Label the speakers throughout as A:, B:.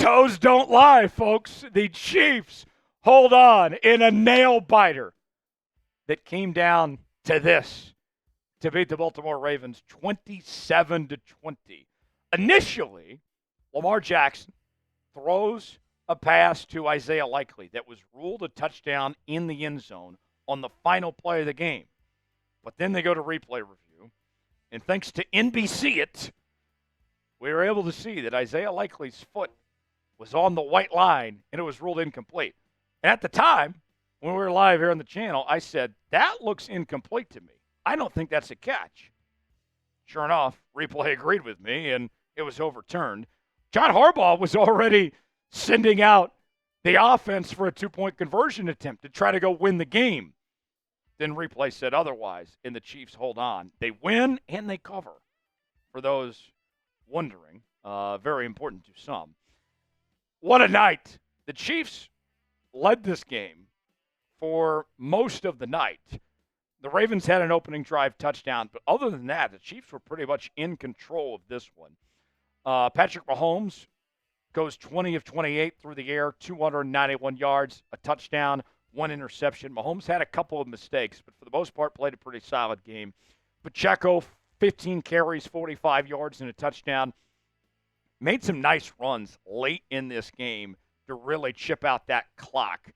A: toes don't lie, folks. The Chiefs hold on in a nail-biter that came down to this to beat the Baltimore Ravens 27-20. Initially, Lamar Jackson throws a pass to Isiah Likely that was ruled a touchdown in the end zone on the final play of the game. But then they go to replay review, and thanks to NBC we were able to see that Isiah Likely's foot was on the white line, and it was ruled incomplete. And at the time, when we were live here on the channel, I said, that looks incomplete to me. I don't think that's a catch. Sure enough, replay agreed with me, and it was overturned. John Harbaugh was already sending out the offense for a two-point conversion attempt to try to go win the game. Then replay said otherwise, and the Chiefs hold on. They win, and they cover. For those wondering, very important to some. What a night. The Chiefs led this game for most of the night. The Ravens had an opening drive touchdown, but other than that, the Chiefs were pretty much in control of this one. Patrick Mahomes goes 20 of 28 through the air, 291 yards, a touchdown, one interception. Mahomes had a couple of mistakes, but for the most part played a pretty solid game. Pacheco, 15 carries, 45 yards, and a touchdown. Made some nice runs late in this game to really chip out that clock.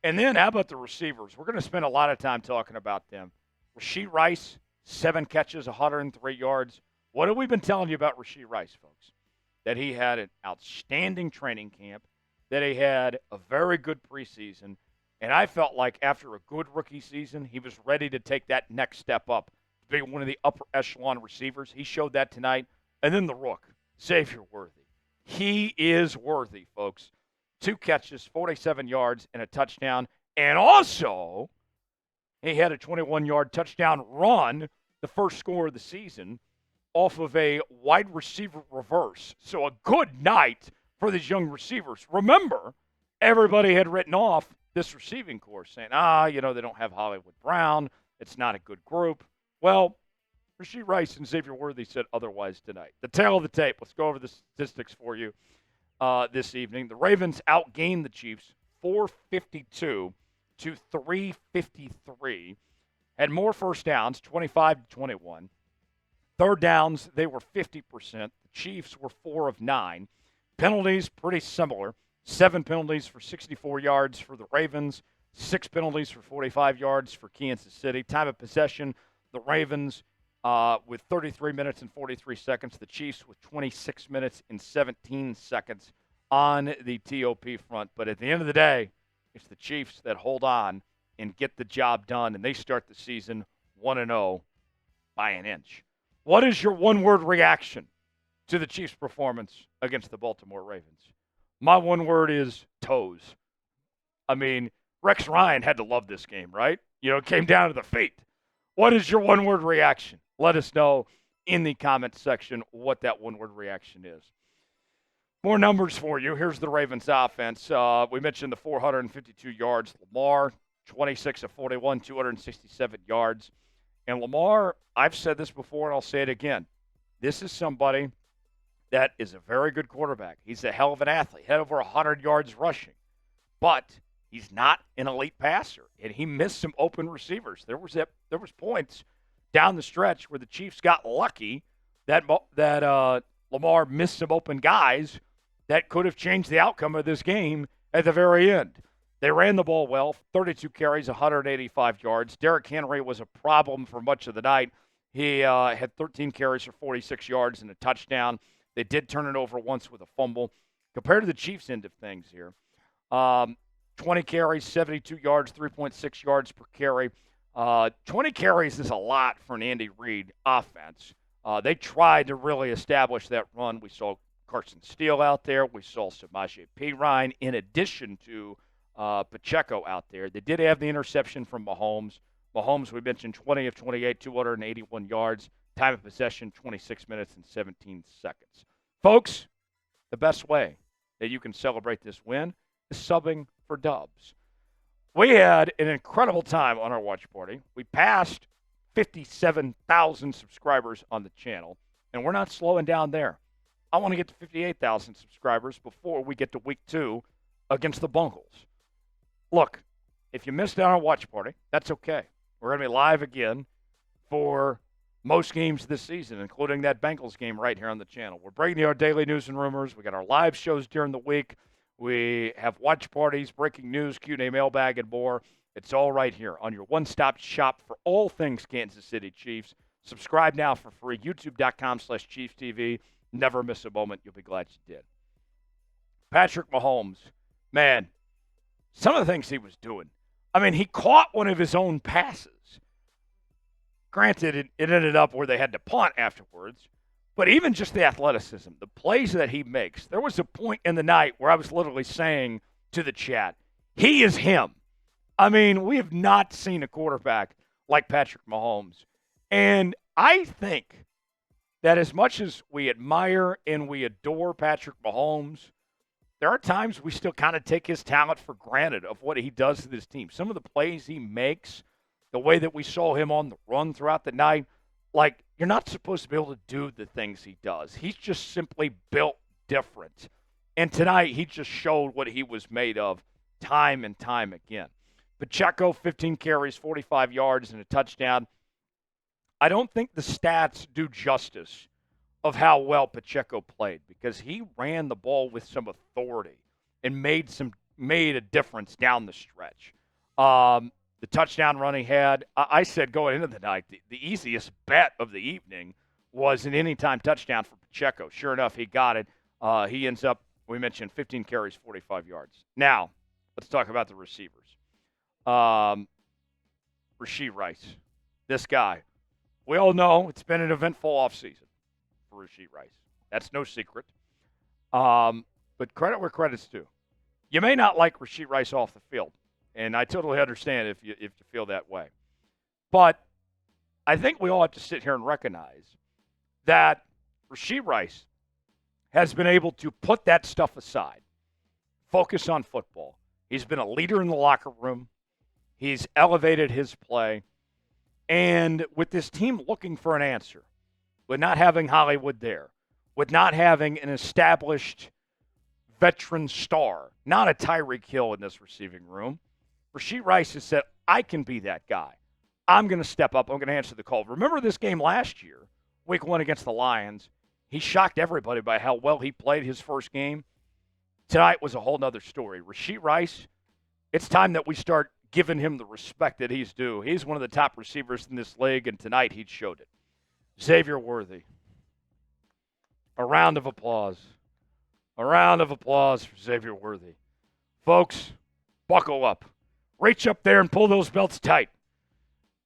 A: And then how about the receivers? We're going to spend a lot of time talking about them. Rashee Rice, 7 catches, 103 yards. What have we been telling you about Rashee Rice, folks? That he had an outstanding training camp, that he had a very good preseason, and I felt like after a good rookie season, he was ready to take that next step up to be one of the upper echelon receivers. He showed that tonight. And then the rook, Xavier Worthy. He is worthy, folks. 2 catches, 47 yards, and a touchdown. And also, he had a 21-yard touchdown run, the first score of the season, off of a wide receiver reverse. So a good night for these young receivers. Remember, everybody had written off this receiving corps saying, they don't have Hollywood Brown. It's not a good group. Well, Rashee Rice and Xavier Worthy said otherwise tonight. The tail of the tape. Let's go over the statistics for you this evening. The Ravens outgained the Chiefs 452 to 353. Had more first downs, 25-21. Third downs, they were 50%. The Chiefs were 4 of 9. Penalties, pretty similar. 7 penalties for 64 yards for the Ravens. 6 penalties for 45 yards for Kansas City. Time of possession, the Ravens with 33 minutes and 43 seconds. The Chiefs with 26 minutes and 17 seconds on the TOP front. But at the end of the day, it's the Chiefs that hold on and get the job done, and they start the season 1-0 by an inch. What is your one-word reaction to the Chiefs' performance against the Baltimore Ravens? My one word is toes. I mean, Rex Ryan had to love this game, right? It came down to the feet. What is your one-word reaction? Let us know in the comments section what that one-word reaction is. More numbers for you. Here's the Ravens offense. We mentioned the 452 yards. Lamar, 26 of 41, 267 yards. And Lamar, I've said this before and I'll say it again. This is somebody that is a very good quarterback. He's a hell of an athlete. Had over 100 yards rushing. But he's not an elite passer. And he missed some open receivers. There was points down the stretch where the Chiefs got lucky that Lamar missed some open guys that could have changed the outcome of this game at the very end. They ran the ball well, 32 carries, 185 yards. Derrick Henry was a problem for much of the night. He had 13 carries for 46 yards and a touchdown. They did turn it over once with a fumble. Compared to the Chiefs' end of things here, 20 carries, 72 yards, 3.6 yards per carry. 20 carries is a lot for an Andy Reid offense. They tried to really establish that run. We saw Carson Steele out there. We saw Samaje Perine in addition to Pacheco out there. They did have the interception from Mahomes. Mahomes, we mentioned, 20 of 28, 281 yards. Time of possession, 26 minutes and 17 seconds. Folks, the best way that you can celebrate this win is subbing for Dubs. We had an incredible time on our watch party. We passed 57,000 subscribers on the channel, and we're not slowing down there. I want to get to 58,000 subscribers before we get to week 2 against the Bungles. Look, if you missed out on a watch party, that's okay. We're going to be live again for most games this season, including that Bengals game right here on the channel. We're breaking our daily news and rumors. We got our live shows during the week. We have watch parties, breaking news, Q&A, mailbag, and more. It's all right here on your one-stop shop for all things Kansas City Chiefs. Subscribe now for free, youtube.com/ChiefsTV. Never miss a moment. You'll be glad you did. Patrick Mahomes, man, some of the things he was doing. I mean, he caught one of his own passes. Granted, it ended up where they had to punt afterwards. But even just the athleticism, the plays that he makes, there was a point in the night where I was literally saying to the chat, he is him. I mean, we have not seen a quarterback like Patrick Mahomes. And I think that as much as we admire and we adore Patrick Mahomes, there are times we still kind of take his talent for granted of what he does to this team. Some of the plays he makes, the way that we saw him on the run throughout the night, like, you're not supposed to be able to do the things he does. He's just simply built different. And tonight, he just showed what he was made of time and time again. Pacheco, 15 carries, 45 yards, and a touchdown. I don't think the stats do justice of how well Pacheco played because he ran the ball with some authority and made a difference down the stretch. The touchdown run he had, I said going into the night, the easiest bet of the evening was an anytime touchdown for Pacheco. Sure enough, he got it. He ends up, we mentioned, 15 carries, 45 yards. Now, let's talk about the receivers. Rashee Rice, this guy. We all know it's been an eventful offseason for Rashee Rice. That's no secret. But credit where credit's due. You may not like Rashee Rice off the field. And I totally understand if you feel that way. But I think we all have to sit here and recognize that Rashee Rice has been able to put that stuff aside, focus on football. He's been a leader in the locker room. He's elevated his play. And with this team looking for an answer, with not having Hollywood there, with not having an established veteran star, not a Tyreek Hill in this receiving room, Rashee Rice has said, I can be that guy. I'm going to step up. I'm going to answer the call. Remember this game last year, week 1 against the Lions? He shocked everybody by how well he played his first game. Tonight was a whole nother story. Rashee Rice, it's time that we start giving him the respect that he's due. He's one of the top receivers in this league, and tonight he showed it. Xavier Worthy. A round of applause. A round of applause for Xavier Worthy. Folks, buckle up. Reach up there and pull those belts tight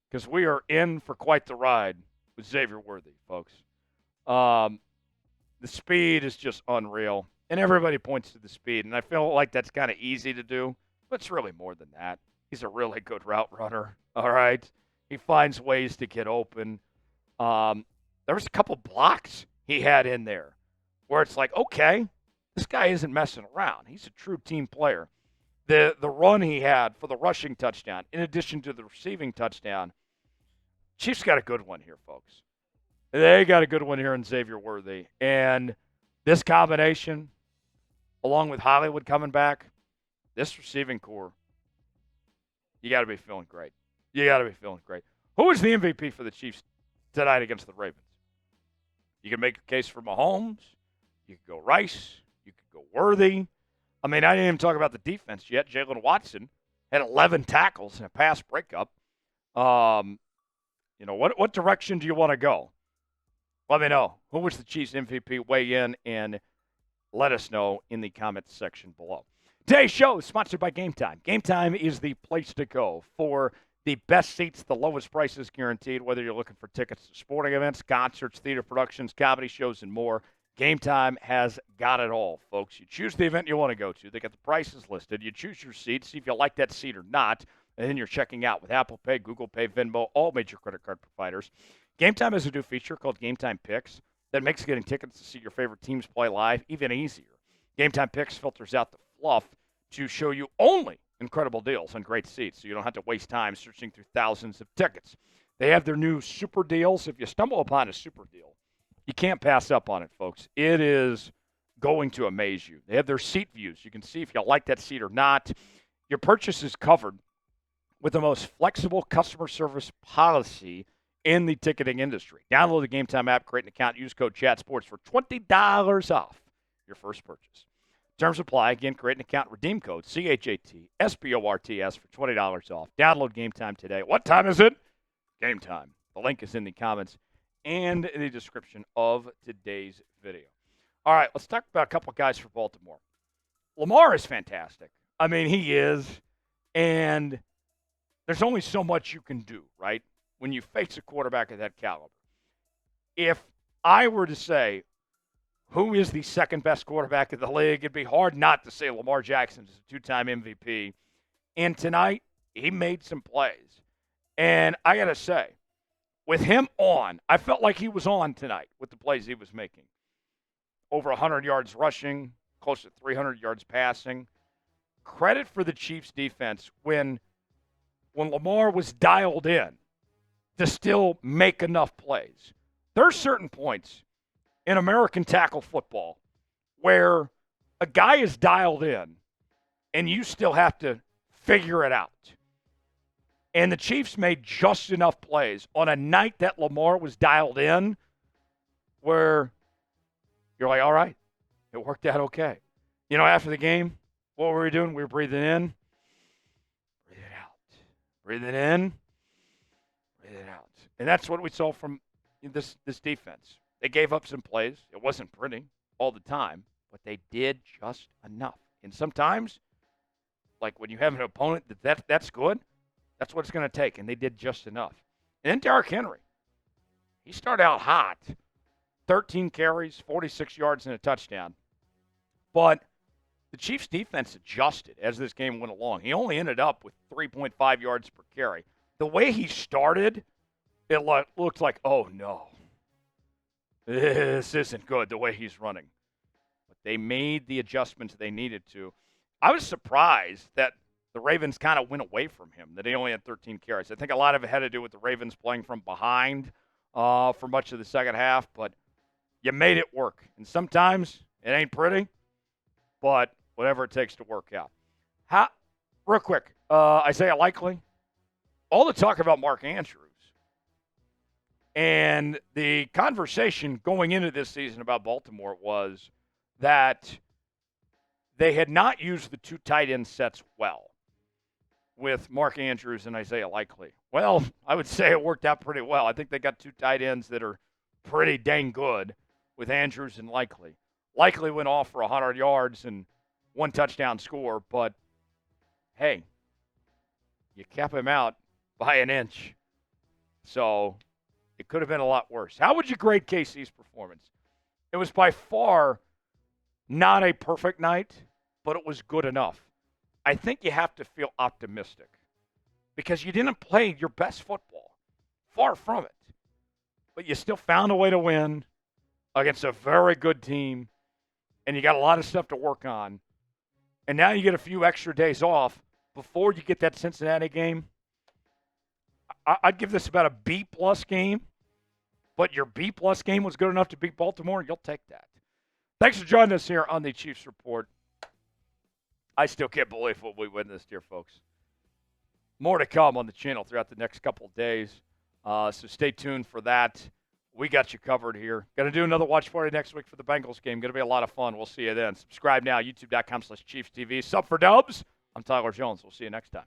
A: because we are in for quite the ride with Xavier Worthy, folks. The speed is just unreal, and everybody points to the speed, and I feel like that's kind of easy to do, but it's really more than that. He's a really good route runner, all right? He finds ways to get open. There was a couple blocks he had in there where it's like, okay, this guy isn't messing around. He's a true team player. The run he had for the rushing touchdown, in addition to the receiving touchdown, Chiefs got a good one here, folks. They got a good one here in Xavier Worthy. And this combination, along with Hollywood coming back, this receiving core, you got to be feeling great. You got to be feeling great. Who is the MVP for the Chiefs tonight against the Ravens? You can make a case for Mahomes. You could go Rice. You could go Worthy. I mean, I didn't even talk about the defense yet. Jaylen Watson had 11 tackles and a pass breakup. What direction do you want to go? Let me know. Who was the Chiefs MVP? Weigh in and let us know in the comments section below. Today's show is sponsored by Game Time. Game Time is the place to go for the best seats, the lowest prices guaranteed, whether you're looking for tickets to sporting events, concerts, theater productions, comedy shows, and more. Game Time has got it all, folks. You choose the event you want to go to. They got the prices listed. You choose your seat, see if you like that seat or not, and then you're checking out with Apple Pay, Google Pay, Venmo, all major credit card providers. Game Time has a new feature called Game Time Picks that makes getting tickets to see your favorite teams play live even easier. Game Time Picks filters out the fluff to show you only incredible deals on great seats, so you don't have to waste time searching through thousands of tickets. They have their new super deals. If you stumble upon a super deal, You can't pass up on it, folks. It is going to amaze you. They have their seat views. You can see if you like that seat or not. Your purchase is covered with the most flexible customer service policy in the ticketing industry. Download the Game Time app, create an account, use code ChatSports for $20 off your first purchase. Terms apply. Again, create an account, redeem code CHATSPORTS for $20 off. Download Game Time today. What time is it? Game Time. The link is in the comments and in the description of today's video. All right, let's talk about a couple of guys for Baltimore. Lamar is fantastic. I mean, he is. And there's only so much you can do, right, when you face a quarterback of that caliber. If I were to say who is the second best quarterback in the league, it'd be hard not to say Lamar Jackson is a two-time MVP. And tonight, he made some plays. And I got to say, with him on, I felt like he was on tonight with the plays he was making. Over 100 yards rushing, close to 300 yards passing. Credit for the Chiefs' defense when Lamar was dialed in to still make enough plays. There are certain points in American tackle football where a guy is dialed in and you still have to figure it out. And the Chiefs made just enough plays on a night that Lamar was dialed in where you're like, all right, it worked out okay. You know, after the game, what were we doing? We were breathing in, breathing out. Breathing in, breathing out. And that's what we saw from this defense. They gave up some plays. It wasn't pretty all the time, but they did just enough. And sometimes, like when you have an opponent that's good, that's what it's going to take, and they did just enough. And then Derrick Henry. He started out hot. 13 carries, 46 yards, and a touchdown. But the Chiefs' defense adjusted as this game went along. He only ended up with 3.5 yards per carry. The way he started, it looked like, oh, no. This isn't good, the way he's running. But they made the adjustments they needed to. I was surprised that the Ravens kind of went away from him, that he only had 13 carries. I think a lot of it had to do with the Ravens playing from behind for much of the second half, but you made it work. And sometimes it ain't pretty, but whatever it takes to work out. Real quick, Isaiah Likely, all the talk about Mark Andrews. And the conversation going into this season about Baltimore was that they had not used the two tight end sets well with Mark Andrews and Isaiah Likely. Well, I would say it worked out pretty well. I think they got two tight ends that are pretty dang good with Andrews and Likely. Likely went off for 100 yards and one touchdown score, but hey, you kept him out by an inch. So it could have been a lot worse. How would you grade KC's performance? It was by far not a perfect night, but it was good enough. I think you have to feel optimistic because you didn't play your best football. Far from it. But you still found a way to win against a very good team, and you got a lot of stuff to work on. And now you get a few extra days off before you get that Cincinnati game. I'd give this about a B-plus game, but your B-plus game was good enough to beat Baltimore, you'll take that. Thanks for joining us here on the Chiefs Report. I still can't believe what we win this year, folks. More to come on the channel throughout the next couple of days, so stay tuned for that. We got you covered here. Going to do another watch party next week for the Bengals game. Going to be a lot of fun. We'll see you then. Subscribe now, youtube.com/ChiefsTV. Sub for Dubs. I'm Tyler Jones. We'll see you next time.